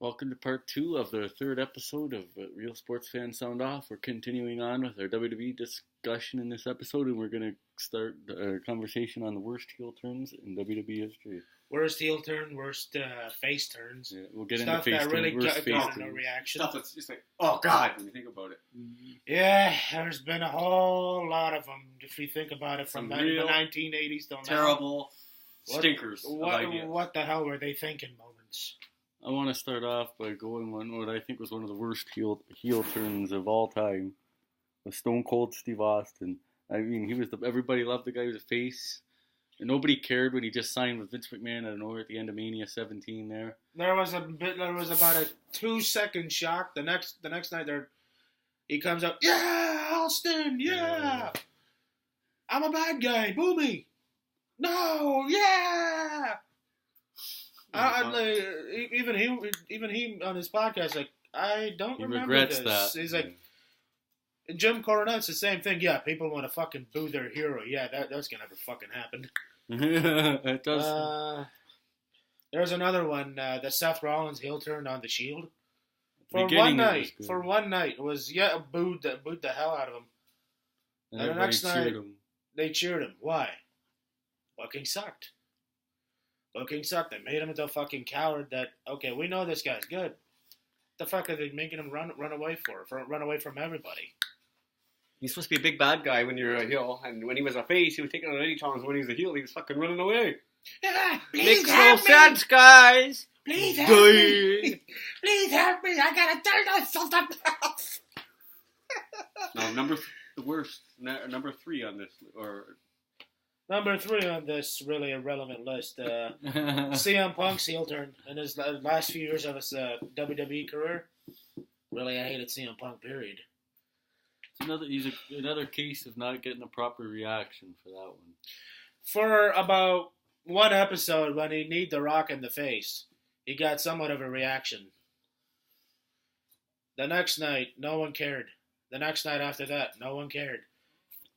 Welcome to part 2 of the third episode of Real Sports Fans Sound Off. We're continuing on with our WWE discussion in this episode, and we're going to start a conversation on the worst heel turns in WWE history. Worst heel turn, worst face turns. Yeah, we'll get Stuff into face that really turns, worst face got turns. no reaction. Stuff that's just like, oh God, when you think about it. Yeah, there's been a whole lot of them, if you think about it, from the 1980s till now. Terrible stinkers of ideas. What the hell were they thinking moments? I want to start off by going on what I think was one of the worst heel turns of all time, with Stone Cold Steve Austin. I mean, everybody loved the guy. He was a face. And nobody cared when he just signed with Vince McMahon out of nowhere at the end of Mania 17 there. There was about a 2-second shock. The next night he comes up, yeah, Austin, yeah. I'm a bad guy, boo me. No, yeah. Even he on his podcast, like, I don't remember regrets this. that. He's like, and Jim Cornette's the same thing. Yeah, people want to fucking boo their hero. Yeah, that's gonna never fucking happen. It does. There's another one, the Seth Rollins heel turn on the Shield. For Beginning one night, it was booed the hell out of him. And the next night, they cheered him. Why? Booking sucked. They made him into a fucking coward. That, okay, we know this guy's good. The fuck are they making him run away run away from everybody? He's supposed to be a big bad guy when you're a heel, and when he was a face, he was taking on any challenge. When he was a heel, he was fucking running away. Please Makes no sense, guys. Please help me. Please help me. I gotta turn on something else. No, number 3 on this, or Number 3 on this really irrelevant list. CM Punk's heel turn in his last few years of his WWE career. Really, I hated CM Punk. Period. He's another case of not getting a proper reaction for that one. For about one episode, when he kneed The Rock in the face, he got somewhat of a reaction. The next night, no one cared. The next night after that, no one cared.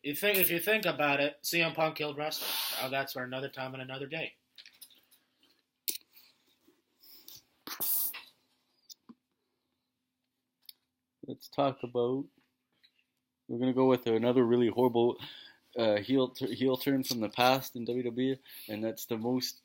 If you think about it, CM Punk killed wrestling. Oh, that's for another time and another day. Let's talk about. We're gonna go with another really horrible heel turn from the past in WWE, and that's the most.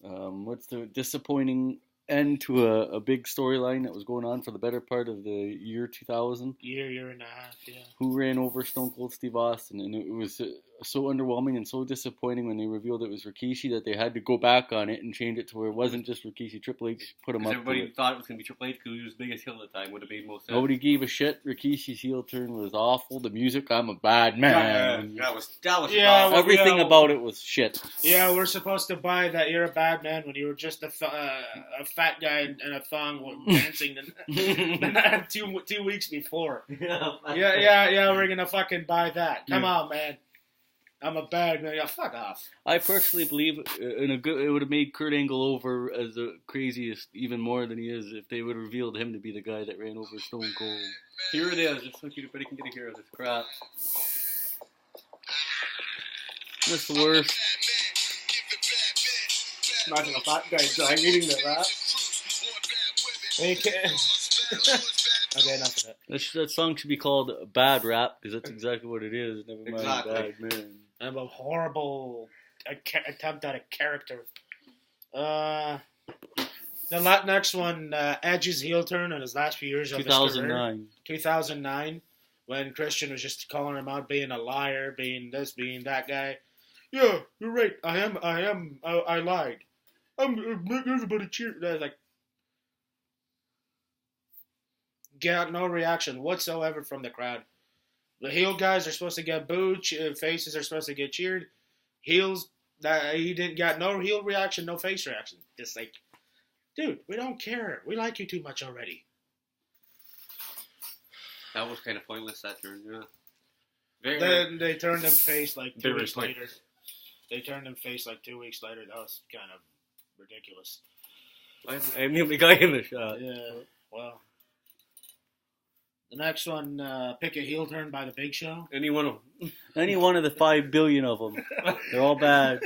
What's the disappointing end to a big storyline that was going on for the better part of the year 2000? Year and a half, yeah. Who ran over Stone Cold Steve Austin, and it was so underwhelming and so disappointing when they revealed it was Rikishi that they had to go back on it and change it to where it wasn't just Rikishi. Triple H put him up. Everybody thought it was going to be Triple H because he was the biggest heel at the time. Would have made most sense. Nobody gave a shit. Rikishi's heel turn was awful. The music, I'm a bad man. That was everything about it was shit. Yeah, we're supposed to buy that you're a bad man when you were just a fat guy in a thong dancing the 2 weeks before. Yeah, we're gonna fucking buy that. Come on, man. I'm a bad man. Yeah, fuck off. I personally believe it would have made Kurt Angle over as the craziest even more than he is if they would have revealed him to be the guy that ran over Stone Cold. Here it is, just so everybody can get a hear of this crap. That's the worst. Imagine a fat guy dying eating the rat. Okay, enough of that. That song should be called Bad Rap, because that's exactly what it is. Never mind, Exactly. Bad Man. I'm a horrible attempt at a character. The next one, Edge's heel turn in his last few years of his career. 2009, when Christian was just calling him out, being a liar, being this, being that guy. Yeah, you're right. I lied. Everybody cheered. Like, got no reaction whatsoever from the crowd. The heel guys are supposed to get booed. Faces are supposed to get cheered. Heels, he didn't got no heel reaction, no face reaction. Just like, dude, we don't care. We like you too much already. That was kind of pointless, that turn, yeah. Then they turned him face like 2 weeks later. They turned him face like 2 weeks later. That was kind of ridiculous. I'm the only guy in the shot. Yeah, well. The next one, pick a heel turn by the Big Show. Any one of them. Any one of the 5 billion of them. They're all bad.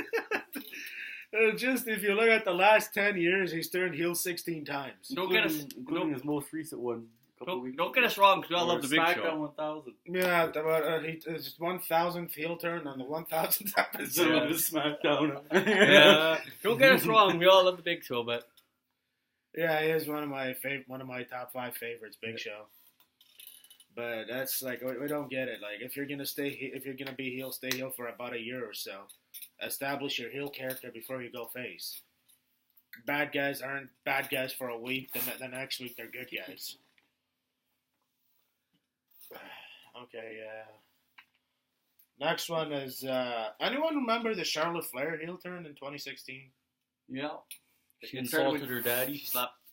Just if you look at the last 10 years, he's turned heel 16 times. Including his most recent one. Don't get us wrong, because we all love the Big Show. 1000. Yeah, his 1000th heel turn on the 1000th episode of SmackDown. Yeah. Don't get us wrong, we all love the Big Show, but yeah, he is one of my top 5 favorites, Big Show. But that's like we don't get it. Like if you're gonna be heel, stay heel for about a year or so. Establish your heel character before you go face. Bad guys aren't bad guys for a week. The next week they're good guys. Okay, next one is, anyone remember the Charlotte Flair heel turn in 2016? Yeah. She insulted her daddy.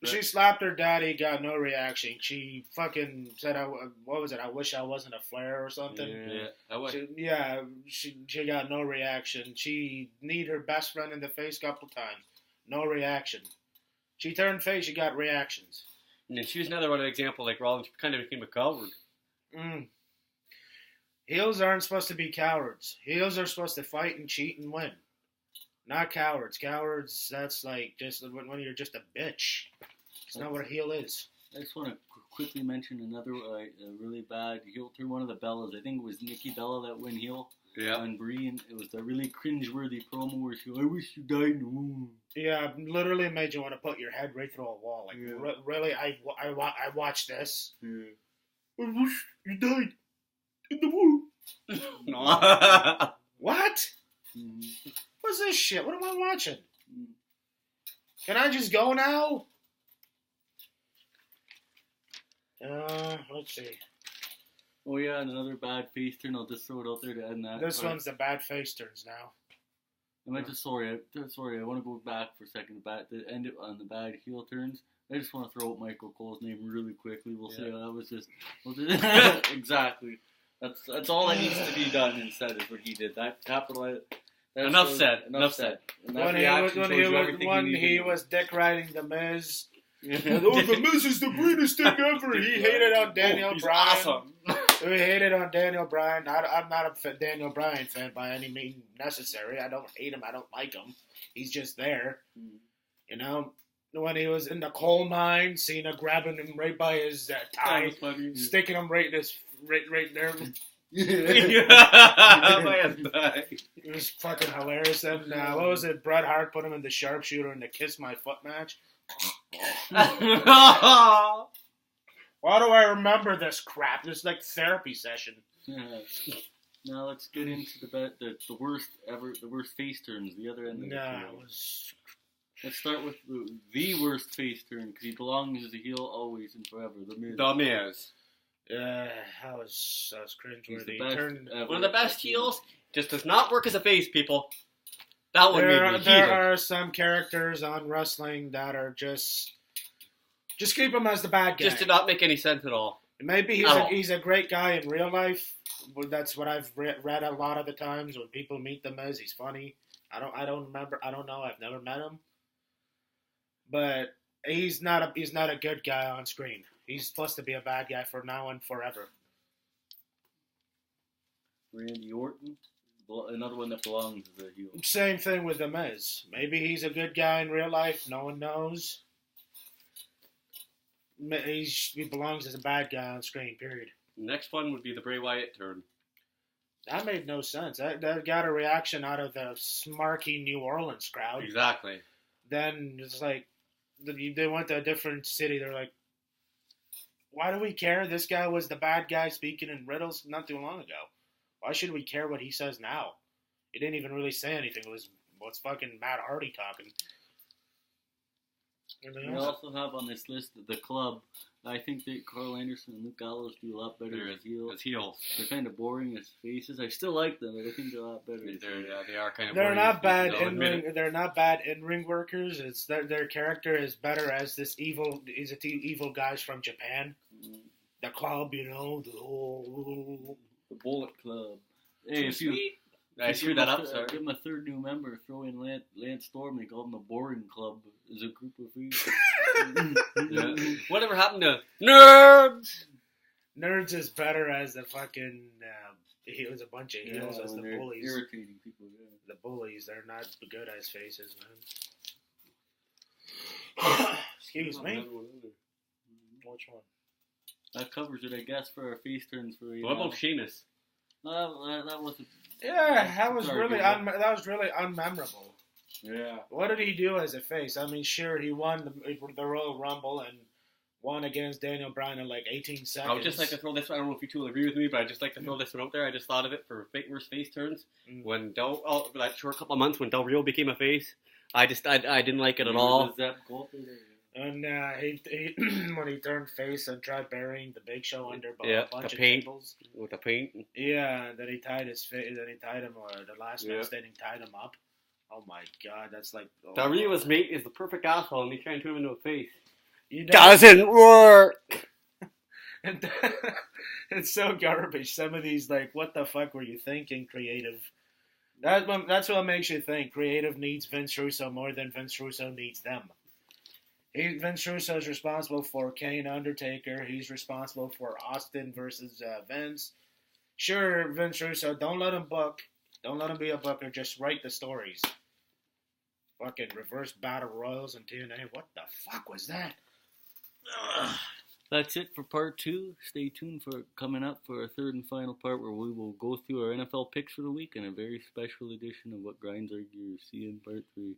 She slapped her daddy, got no reaction. She fucking said, what was it? I wish I wasn't a Flair or something. Yeah, she got no reaction. She kneed her best friend in the face a couple times. No reaction. She turned face, she got reactions. And she was another one example, like Rollins kind of became a coward. Heels aren't supposed to be cowards. Heels are supposed to fight and cheat and win. Not cowards. Cowards, that's like just when you're just a bitch. It's not what a heel is. I just want to quickly mention another really bad heel turn. One of the Bellas, I think it was Nikki Bella that went heel on Brie, and it was a really cringeworthy promo where she, I wish you died in the womb. Yeah, literally made you want to put your head right through a wall. Like, really, I watched this. Yeah. I wish you died in the womb. What? Mm-hmm. What's this shit? What am I watching? Can I just go now? Let's see. Oh yeah, and another bad face turn. I'll just throw it out there to end that. This one's the bad face turns now. Sorry, I want to go back for a second. To end it on the bad heel turns. I just want to throw out Michael Cole's name really quickly. We'll say that was just exactly. That's all that needs to be done instead is what he did. That capitalized. Enough said. When he was dick riding the Miz. The Miz is the greatest thing ever. He hated on Daniel Bryan. Awesome. He hated on Daniel Bryan. I'm not a Daniel Bryan fan by any means necessary. I don't hate him. I don't like him. He's just there. You know, when he was in the coal mine, Cena grabbing him right by his tie, sticking him right there. It was fucking hilarious. And what was it? Bret Hart put him in the sharpshooter in the Kiss My Foot match. Why do I remember this crap? This is like therapy session. Now let's get into the worst ever, the worst face turns. The other end. Of Let's start with the worst face turn because he belongs as a heel always and forever. The Miz. Yeah, that was cringeworthy. One of the best heels. Just does not work as a face, people. That one made me heated. There are some characters on wrestling that are just keep him as the bad guy. Just did not make any sense at all. Maybe he's a great guy in real life. That's what I've read a lot of the times when people meet the Miz. He's funny. I don't remember. I don't know. I've never met him. But he's not a good guy on screen. He's supposed to be a bad guy for now and forever. Randy Orton, another one that belongs as a heel. Same thing with The Miz. Maybe he's a good guy in real life. No one knows. He belongs as a bad guy on screen, period. Next one would be the Bray Wyatt turn. That made no sense. That got a reaction out of the smarky New Orleans crowd. Exactly. Then it's like, they went to a different city. They're like, why do we care? This guy was the bad guy speaking in riddles not too long ago. Why should we care what he says now? He didn't even really say anything. It was fucking Matt Hardy talking. We also have on this list the Club. I think that Carl Anderson and Luke Gallows do a lot better as heels. They're kind of boring as faces. I still like them, but I think they're a lot better. They are kind of. They're boring not bad in ring. They're not bad in ring workers. It's their character is better as this evil guys from Japan. Mm-hmm. The Club, the whole the Bullet Club. Hey, if you. I screwed that up, sorry. Give him a third new member. Throw in Lance Storm. They call him the Boring Club. As a group of people. Yeah. Whatever happened to Nerds? Nerds is better as the fucking he was a bunch of heels as the bullies. Irritating people, yeah. The bullies, they're not good as faces, man. Excuse me. Which one? That covers it, I guess, for our face turns for. What about Sheamus? That wasn't. Yeah, that was really unmemorable. Yeah. What did he do as a face? I mean, sure, he won the Royal Rumble and won against Daniel Bryan in like 18 seconds. I would just like to throw this one. I don't know if you two will agree with me, but I'd just like to throw this one out there. I just thought of it for worst face turns. When that short couple of months when Del Rio became a face, I didn't like it at all. And he when he turned face and tried burying the Big Show under a bunch of tables. With the paint. Yeah, and then he tied his face. Then he tied him, or the last man standing tied him up. Oh my God, that's like. Del Rio's mate is the perfect asshole, and he turned him into a face. Doesn't work. It's so garbage. Some of these, like, what the fuck were you thinking, creative? That's what makes you think. Creative needs Vince Russo more than Vince Russo needs them. Vince Russo is responsible for Kane Undertaker. He's responsible for Austin versus Vince. Sure, Vince Russo, don't let him book. Don't let him be a booker. Just write the stories. Fucking reverse battle royals and TNA. What the fuck was that? That's it for part 2. Stay tuned for coming up for our third and final part where we will go through our NFL picks for the week and a very special edition of What Grinds Our Gears. See you in part 3.